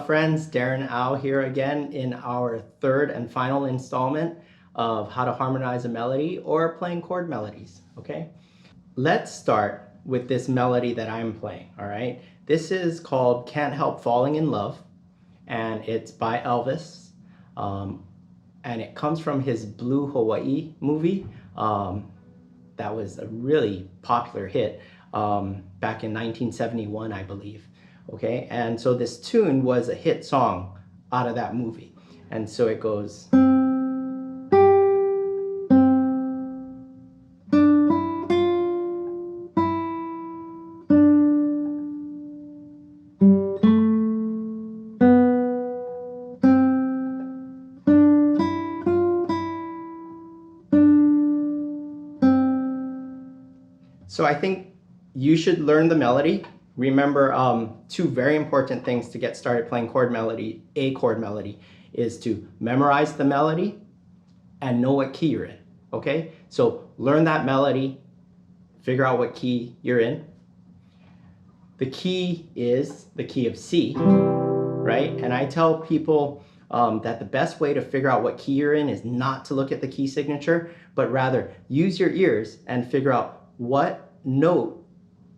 friends, Darin here again in our third and final installment of how to harmonize a melody or playing chord melodies, okay? Let's start with this melody that I'm playing, all right? This is called Can't Help Falling in Love, and it's by Elvis, and it comes from his Blue Hawaii movie. That was a really popular hit back in 1971, I believe. Okay, and so this tune was a hit song out of that movie. And so it goes. So I think you should learn the melody. Remember, two very important things to get started playing chord melody, a chord melody, is to memorize the melody and know what key you're in, okay? So learn that melody, figure out what key you're in. The key is the key of C, right? And I tell people that the best way to figure out what key you're in is not to look at the key signature, but rather use your ears and figure out what note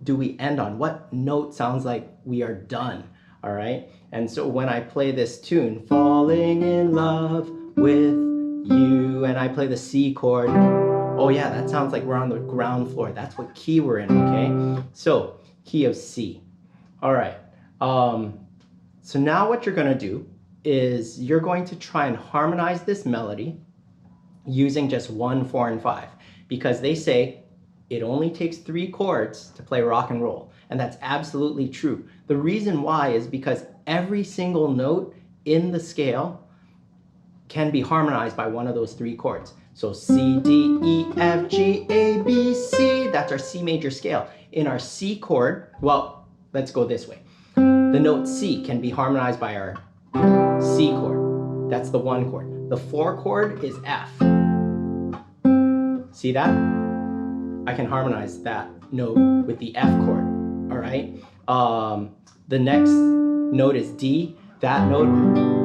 do we end on? What note sounds like we are done, all right? And so when I play this tune, falling in love with you, and I play the C chord, oh yeah, that sounds like we're on the ground floor. That's what key we're in, okay? So key of C, all right. So now what you're gonna do is you're going to try and harmonize this melody using just 1, 4, and 5, because they say it only takes 3 chords to play rock and roll, and that's absolutely true. The reason why is because every single note in the scale can be harmonized by one of those 3 chords. So C, D, E, F, G, A, B, C, that's our C major scale. In our C chord, well, let's go this way. The note C can be harmonized by our C chord. That's the 1 chord. The 4 chord is F. See that? I can harmonize that note with the F chord, all right? The next note is D. That note,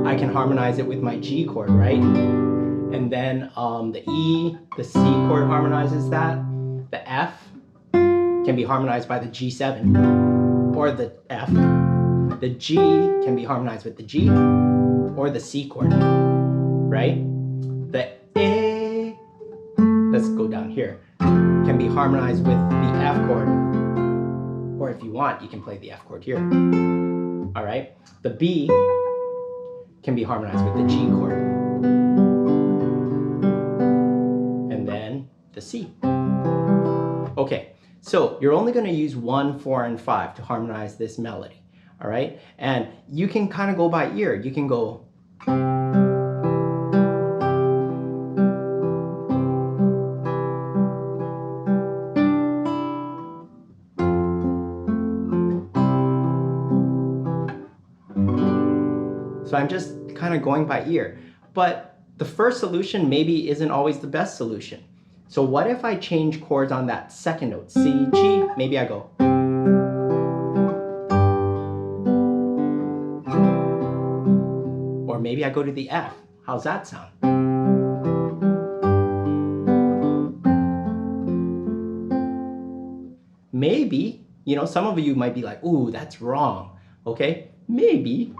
I can harmonize it with my G chord, right? And then the E, the C chord harmonizes that. The F can be harmonized by the G7 or the F. The G can be harmonized with the G or the C chord, right? The A, let's go down here, can be harmonized with the F chord, or if you want, you can play the F chord here. All right, the B can be harmonized with the G chord, and then the C. Okay, so you're only going to use 1, 4, and 5 to harmonize this melody. All right, and you can kind of go by ear. You can go. So I'm just kind of going by ear. But the first solution maybe isn't always the best solution. So what if I change chords on that second note? C, G, maybe I go. Or maybe I go to the F. How's that sound? Maybe, you know, some of you might be like, ooh, that's wrong, okay? Maybe.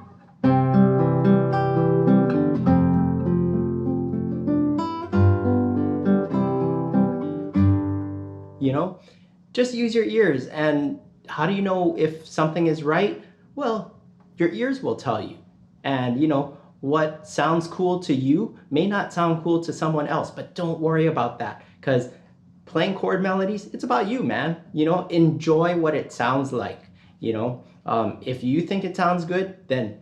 You know, just use your ears. And how do you know if something is right? Well, your ears will tell you. And you know, what sounds cool to you may not sound cool to someone else, but don't worry about that, because playing chord melodies, it's about you, man. You know, enjoy what it sounds like. You know, if you think it sounds good, then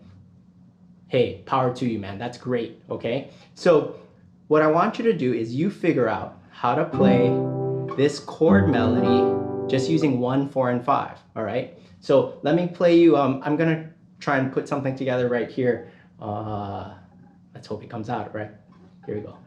hey, power to you, man. That's great, okay? So what I want you to do is you figure out how to play this chord melody just using 1, 4, and 5, all right? So let me play you, I'm gonna try and put something together right here. Let's hope it comes out, right? Here we go.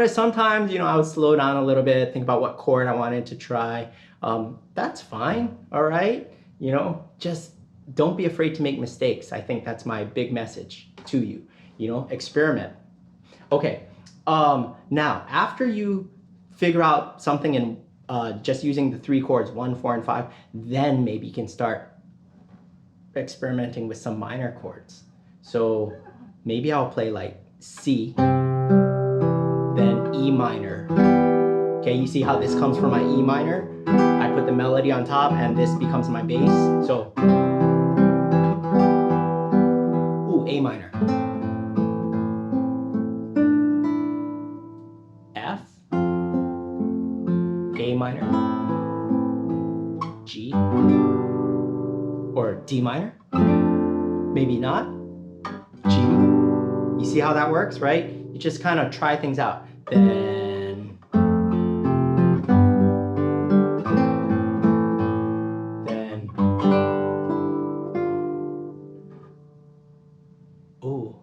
noticed sometimes, I would slow down a little bit, think about what chord I wanted to try. That's fine, all right? Just don't be afraid to make mistakes. I think that's my big message to you. Experiment. Okay, now after you figure out something in just using the 3 chords, 1, 4, and 5, then maybe you can start experimenting with some minor chords. So maybe I'll play like C, then E minor. Okay, you see how this comes from my E minor? I put the melody on top and this becomes my bass. So, A minor. F, A minor, G, or D minor, maybe not, G. You see how that works, right? You just kind of try things out. Then, ooh.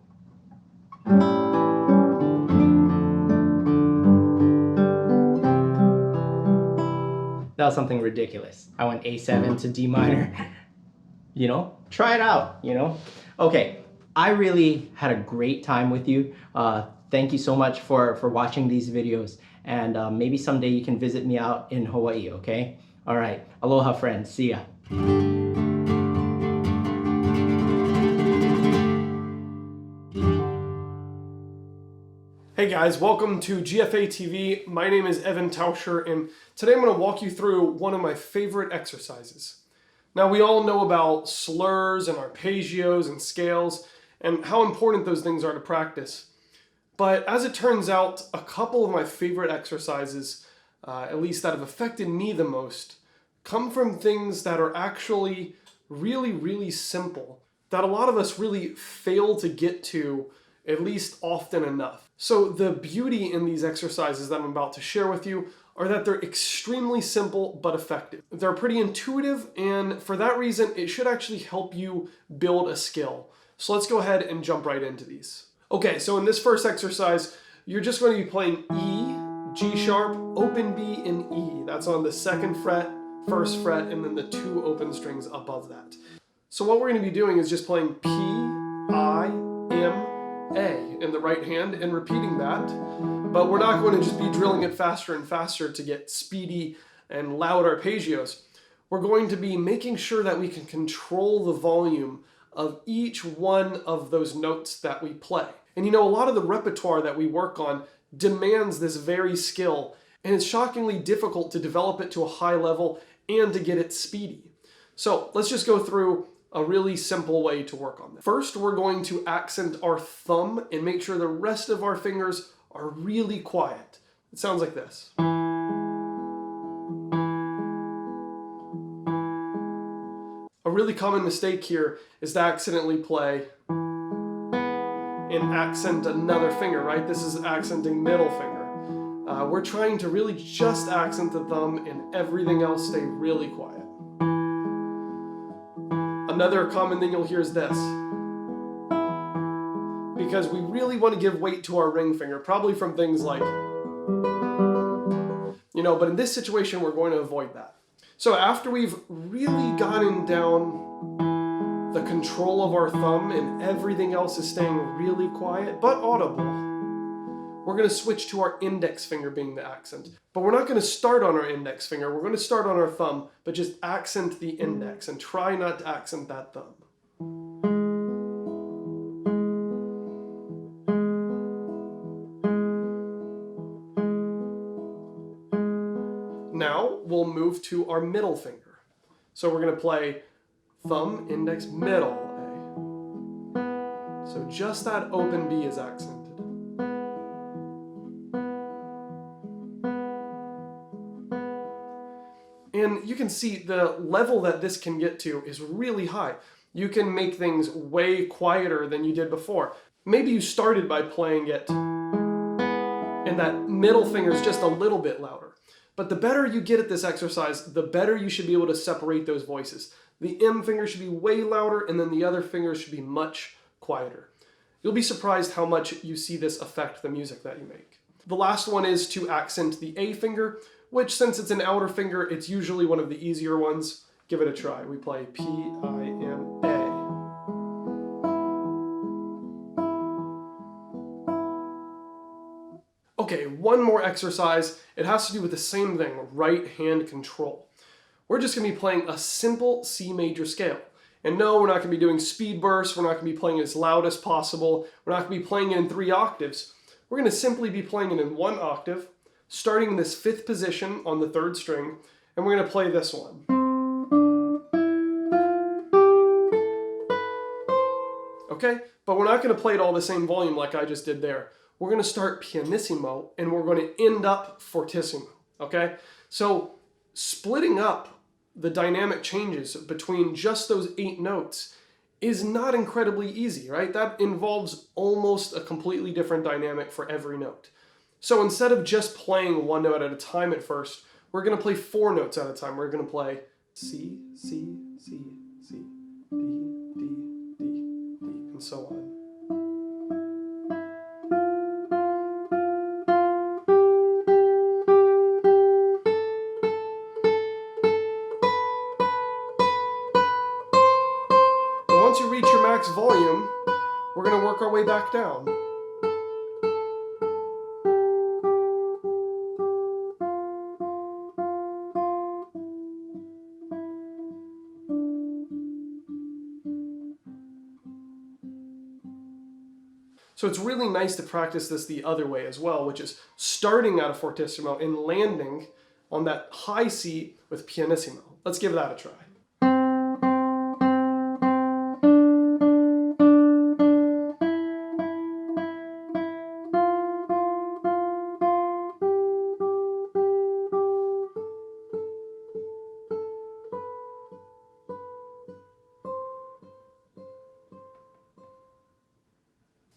That was something ridiculous. I went A7 to D minor. Try it out, Okay, I really had a great time with you. Thank you so much for watching these videos. And maybe someday you can visit me out in Hawaii, okay? All right, aloha friends, see ya. Hey guys, welcome to GFAtv. My name is Evan Taucher, and today I'm going to walk you through one of my favorite exercises. Now, we all know about slurs and arpeggios and scales and how important those things are to practice. But as it turns out, a couple of my favorite exercises, at least that have affected me the most, come from things that are actually really, really simple, that a lot of us really fail to get to, at least often enough. So the beauty in these exercises that I'm about to share with you are that they're extremely simple but effective. They're pretty intuitive, and for that reason, it should actually help you build a skill. So let's go ahead and jump right into these. Okay, so in this first exercise, you're just going to be playing E, G sharp, open B, and E. That's on the 2nd fret, 1st fret, and then the 2 open strings above that. So what we're going to be doing is just playing P, I, M, A in the right hand and repeating that, but we're not going to just be drilling it faster and faster to get speedy and loud arpeggios. We're going to be making sure that we can control the volume of each one of those notes that we play. And a lot of the repertoire that we work on demands this very skill, and it's shockingly difficult to develop it to a high level and to get it speedy. So let's just go through a really simple way to work on this. First, we're going to accent our thumb and make sure the rest of our fingers are really quiet. It sounds like this. A really common mistake here is to accidentally play and accent another finger, right? This is accenting middle finger. We're trying to really just accent the thumb and everything else stay really quiet. Another common thing you'll hear is this. Because we really want to give weight to our ring finger, probably from things like, but in this situation, we're going to avoid that. So after we've really gotten down the control of our thumb and everything else is staying really quiet, but audible, we're going to switch to our index finger being the accent. But we're not going to start on our index finger. We're going to start on our thumb, but just accent the index and try not to accent that thumb. Now we'll move to our middle finger. So we're going to play thumb, index, middle A. So just that open B is accented. And you can see the level that this can get to is really high. You can make things way quieter than you did before. Maybe you started by playing it and that middle finger is just a little bit louder. But the better you get at this exercise, the better you should be able to separate those voices. The M finger should be way louder, and then the other fingers should be much quieter. You'll be surprised how much you see this affect the music that you make. The last one is to accent the A finger, which since it's an outer finger, it's usually one of the easier ones. Give it a try. We play P-I-M-A. Okay, one more exercise. It has to do with the same thing, right hand control. We're just going to be playing a simple C major scale. And no, we're not going to be doing speed bursts. We're not going to be playing as loud as possible. We're not going to be playing it in 3 octaves. We're going to simply be playing it in 1 octave, starting in this 5th position on the 3rd string, and we're going to play this one. Okay, but we're not going to play it all the same volume like I just did there. We're going to start pianissimo, and we're going to end up fortissimo, okay? So splitting up the dynamic changes between just those 8 notes is not incredibly easy, right? That involves almost a completely different dynamic for every note. So instead of just playing 1 note at a time at first, we're going to play 4 notes at a time. We're going to play C, C, C, C, D, D, D, D, and so on. Once you reach your max volume, we're going to work our way back down. So it's really nice to practice this the other way as well, which is starting out of fortissimo and landing on that high C with pianissimo. Let's give that a try.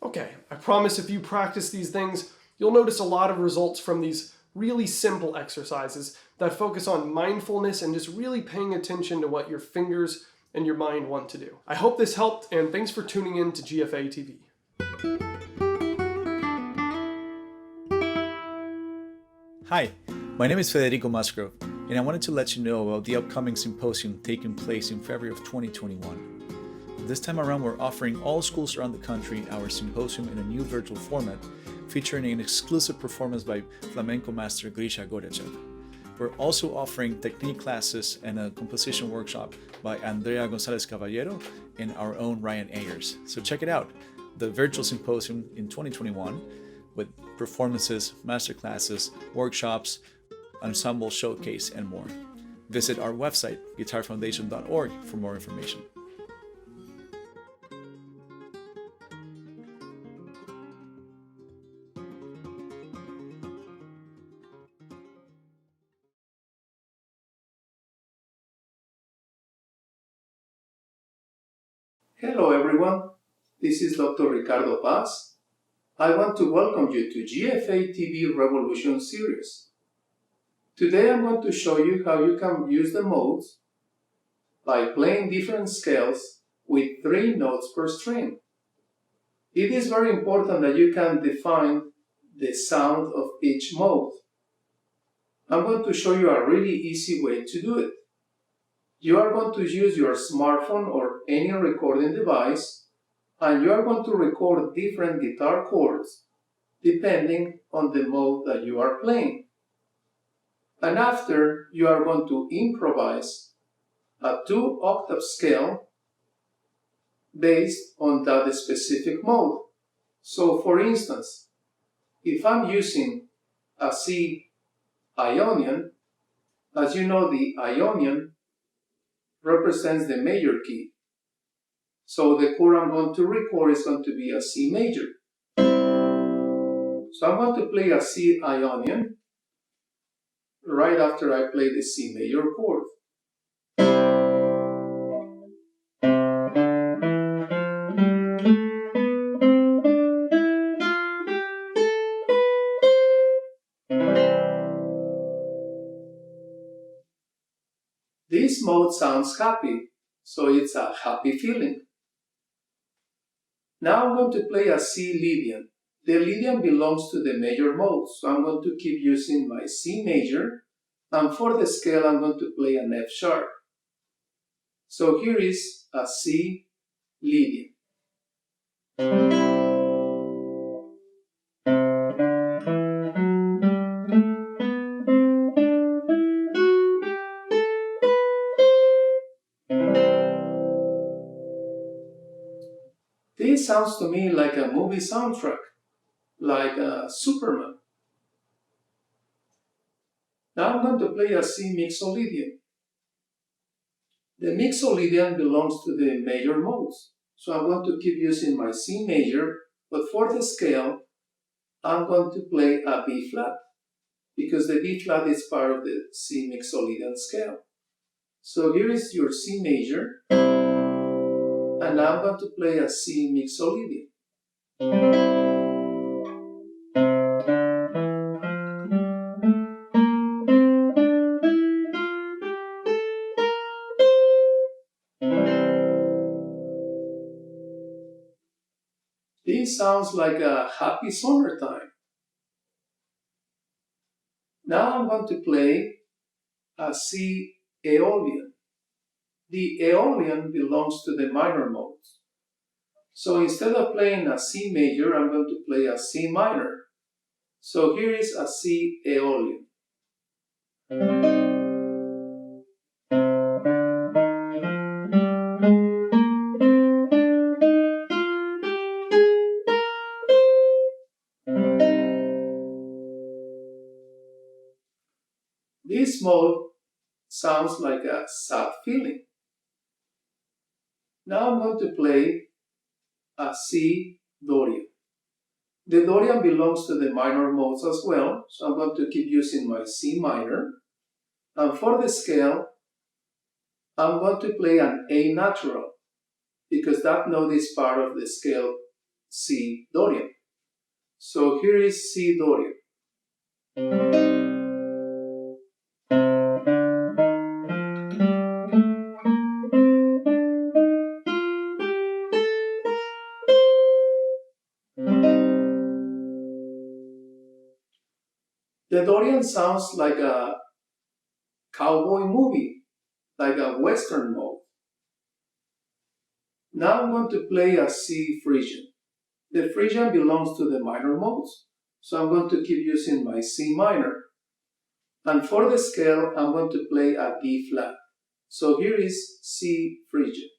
Okay, I promise if you practice these things, you'll notice a lot of results from these really simple exercises that focus on mindfulness and just really paying attention to what your fingers and your mind want to do. I hope this helped, and thanks for tuning in to GFAtv. Hi, my name is Federico Musgrove, and I wanted to let you know about the upcoming symposium taking place in February of 2021. This time around, we're offering all schools around the country our symposium in a new virtual format, featuring an exclusive performance by Flamenco master Grisha Goryachev. We're also offering technique classes and a composition workshop by Andrea Gonzalez Caballero and our own Ryan Ayers. So check it out, the virtual symposium in 2021 with performances, masterclasses, workshops, ensemble showcase, and more. Visit our website, guitarfoundation.org, for more information. Hello everyone, this is Dr. Ricardo Paz. I want to welcome you to GFAtv Revolution series. Today I'm going to show you how you can use the modes by playing different scales with 3 notes per string. It is very important that you can define the sound of each mode. I'm going to show you a really easy way to do it. You are going to use your smartphone or any recording device, and you are going to record different guitar chords depending on the mode that you are playing. And after, you are going to improvise a 2-octave scale based on that specific mode. So for instance, if I'm using a C Ionian, as you know, the Ionian represents the major key. So the chord I'm going to record is going to be a C major. So I'm going to play a C Ionian right after I play the C major chord. This mode sounds happy, so it's a happy feeling. Now I'm going to play a C Lydian. the Lydian belongs to the major mode, so I'm going to keep using my C major, and for the scale I'm going to play an F sharp. So here is a C Lydian. This sounds to me like a movie soundtrack, like Superman. Now I'm going to play a C mixolydian. The mixolydian belongs to the major modes, so I'm going to keep using my C major, but for the scale, I'm going to play a B flat, because the B flat is part of the C mixolydian scale. So here is your C major, and now I'm going to play a C mixolydian. This sounds like a happy summertime. Now I'm going to play a C Aeolian. The Aeolian belongs to the minor modes. So instead of playing a C major, I'm going to play a C minor. So here is a C Aeolian. This mode sounds like a sad feeling. Now I'm going to play a C Dorian. The Dorian belongs to the minor modes as well, so I'm going to keep using my C minor. And for the scale, I'm going to play an A natural, because that note is part of the scale C Dorian. So here is C Dorian. The Dorian sounds like a cowboy movie, like a western mode. Now I'm going to play a C Phrygian. The Phrygian belongs to the minor modes, so I'm going to keep using my C minor. And for the scale, I'm going to play a D flat. So here is C Phrygian.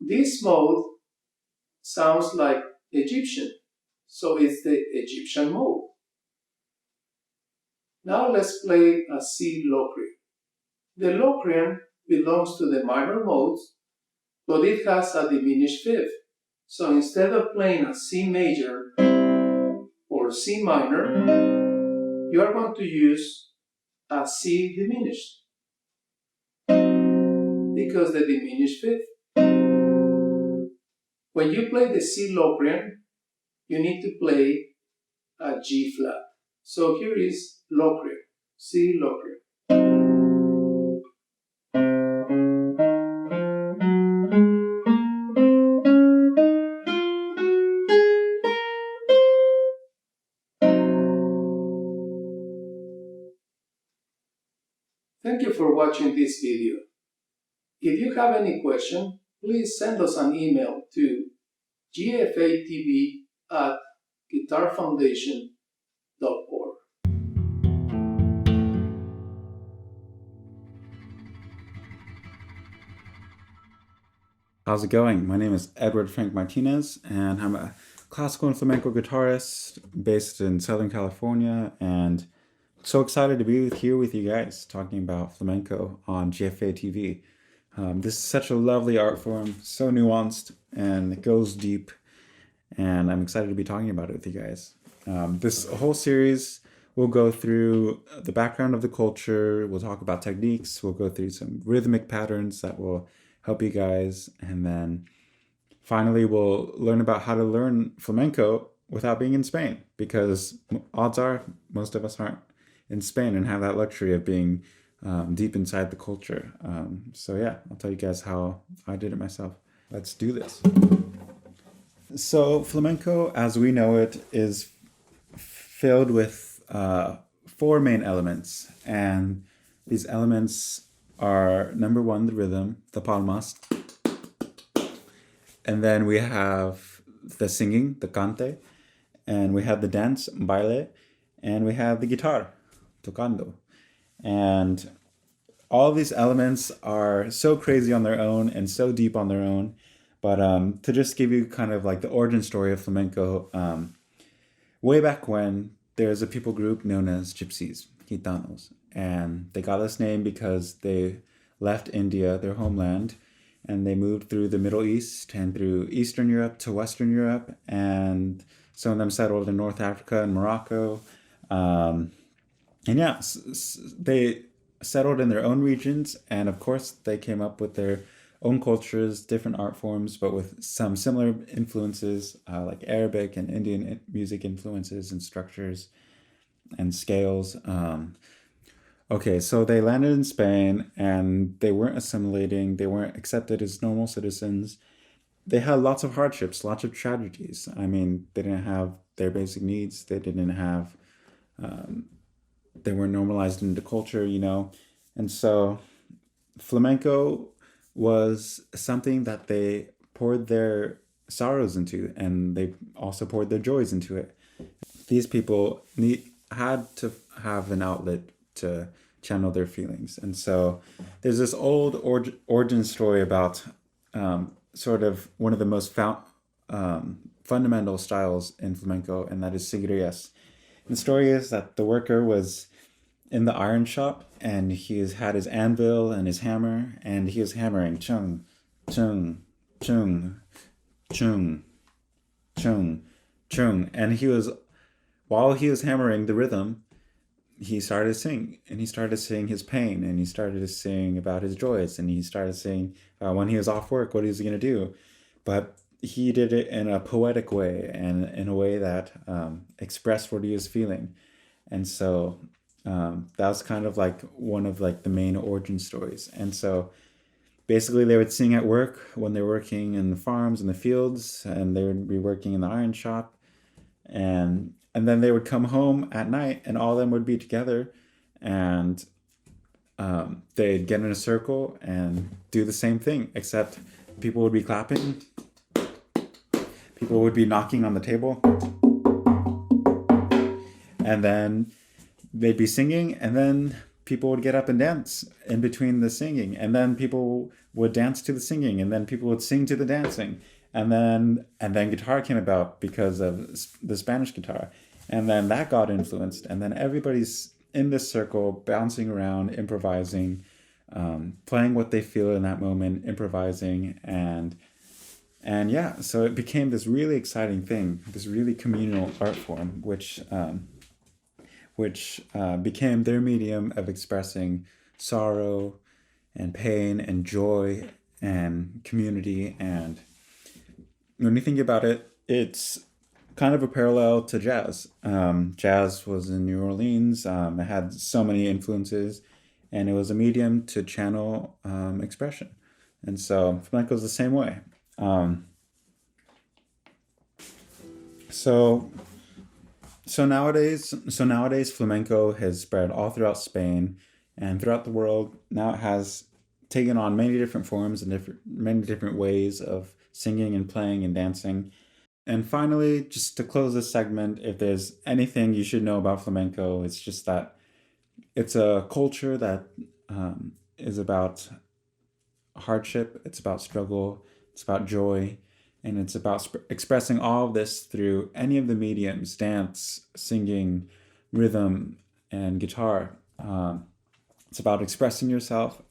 This mode sounds like Egyptian, so it's the Egyptian mode. Now let's play a C Locrian. The Locrian belongs to the minor modes, but it has a diminished fifth. So instead of playing a C major or C minor, you are going to use a C diminished, because the diminished fifth. When you play the C Locrian, you need to play a G flat. So here is Locrian, C Locrian. Thank you for watching this video. If you have any question, please send us an email to GFAtv@guitarfoundation.org. How's it going? My name is Edward Frank Martinez, and I'm a classical and flamenco guitarist based in Southern California, and so excited to be here with you guys talking about flamenco on GFAtv. This is such a lovely art form, so nuanced, and it goes deep, and I'm excited to be talking about it with you guys. This whole series will go through the background of the culture, we'll talk about techniques, we'll go through some rhythmic patterns that will help you guys, and then finally we'll learn about how to learn flamenco without being in Spain, because odds are most of us aren't in Spain and have that luxury of being deep inside the culture. So yeah, I'll tell you guys how I did it myself. Let's do this. So flamenco, as we know it, is filled with 4 main elements, and these elements are, number 1, the rhythm, the palmas, and then we have the singing, the cante, and we have the dance, baile, and we have the guitar, tocando. And all of these elements are so crazy on their own and so deep on their own. But to just give you kind of like the origin story of flamenco, way back when, there's a people group known as Gypsies, Gitanos. And they got this name because they left India, their homeland, and they moved through the Middle East and through Eastern Europe to Western Europe. And some of them settled in North Africa and Morocco. And yeah, they settled in their own regions. And of course, they came up with their own cultures, different art forms, but with some similar influences, like Arabic and Indian music influences and structures and scales. Okay, so they landed in Spain and they weren't assimilating, they weren't accepted as normal citizens. They had lots of hardships, lots of tragedies. I mean, they didn't have their basic needs, they didn't have, they weren't normalized into culture, you know. And so flamenco was something that they poured their sorrows into, and they also poured their joys into it. These people had to have an outlet to channel their feelings. And so there's this old origin story about sort of one of the most fundamental styles in flamenco, and that is sangrías. And the story is that the worker was in the iron shop, and he had his anvil and his hammer, and he was hammering chung, chung, chung, chung, chung, chung. And while he was hammering the rhythm, he started to sing, and he started to sing his pain, and he started to sing about his joys, and he started to sing when he was off work, what he was going to do. But he did it in a poetic way, and in a way that expressed what he was feeling. And so that was kind of like one of like the main origin stories. And so basically they would sing at work when they're working in the farms and the fields, and they would be working in the iron shop, and then they would come home at night, and all of them would be together, and they'd get in a circle and do the same thing, except people would be clapping, people would be knocking on the table, and then they'd be singing, and then people would get up and dance in between the singing, and then people would dance to the singing, and then people would sing to the dancing, and then guitar came about because of the Spanish guitar, and then that got influenced, and then everybody's in this circle bouncing around, improvising, playing what they feel in that moment, improvising, and yeah, so it became this really exciting thing, this really communal art form, which became their medium of expressing sorrow and pain and joy and community. And when you think about it, it's kind of a parallel to jazz. Jazz was in New Orleans. It had so many influences, and it was a medium to channel expression. And so flamenco is the same way. So nowadays flamenco has spread all throughout Spain and throughout the world. Now it has taken on many different forms and many different ways of singing and playing and dancing. And finally, just to close this segment, if there's anything you should know about flamenco, it's just that it's a culture that is about hardship, it's about struggle, it's about joy, and it's about expressing all of this through any of the mediums: dance, singing, rhythm, and guitar. It's about expressing yourself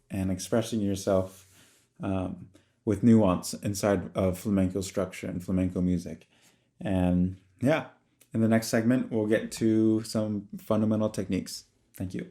with nuance inside of flamenco structure and flamenco music. And yeah, in the next segment, we'll get to some fundamental techniques. Thank you.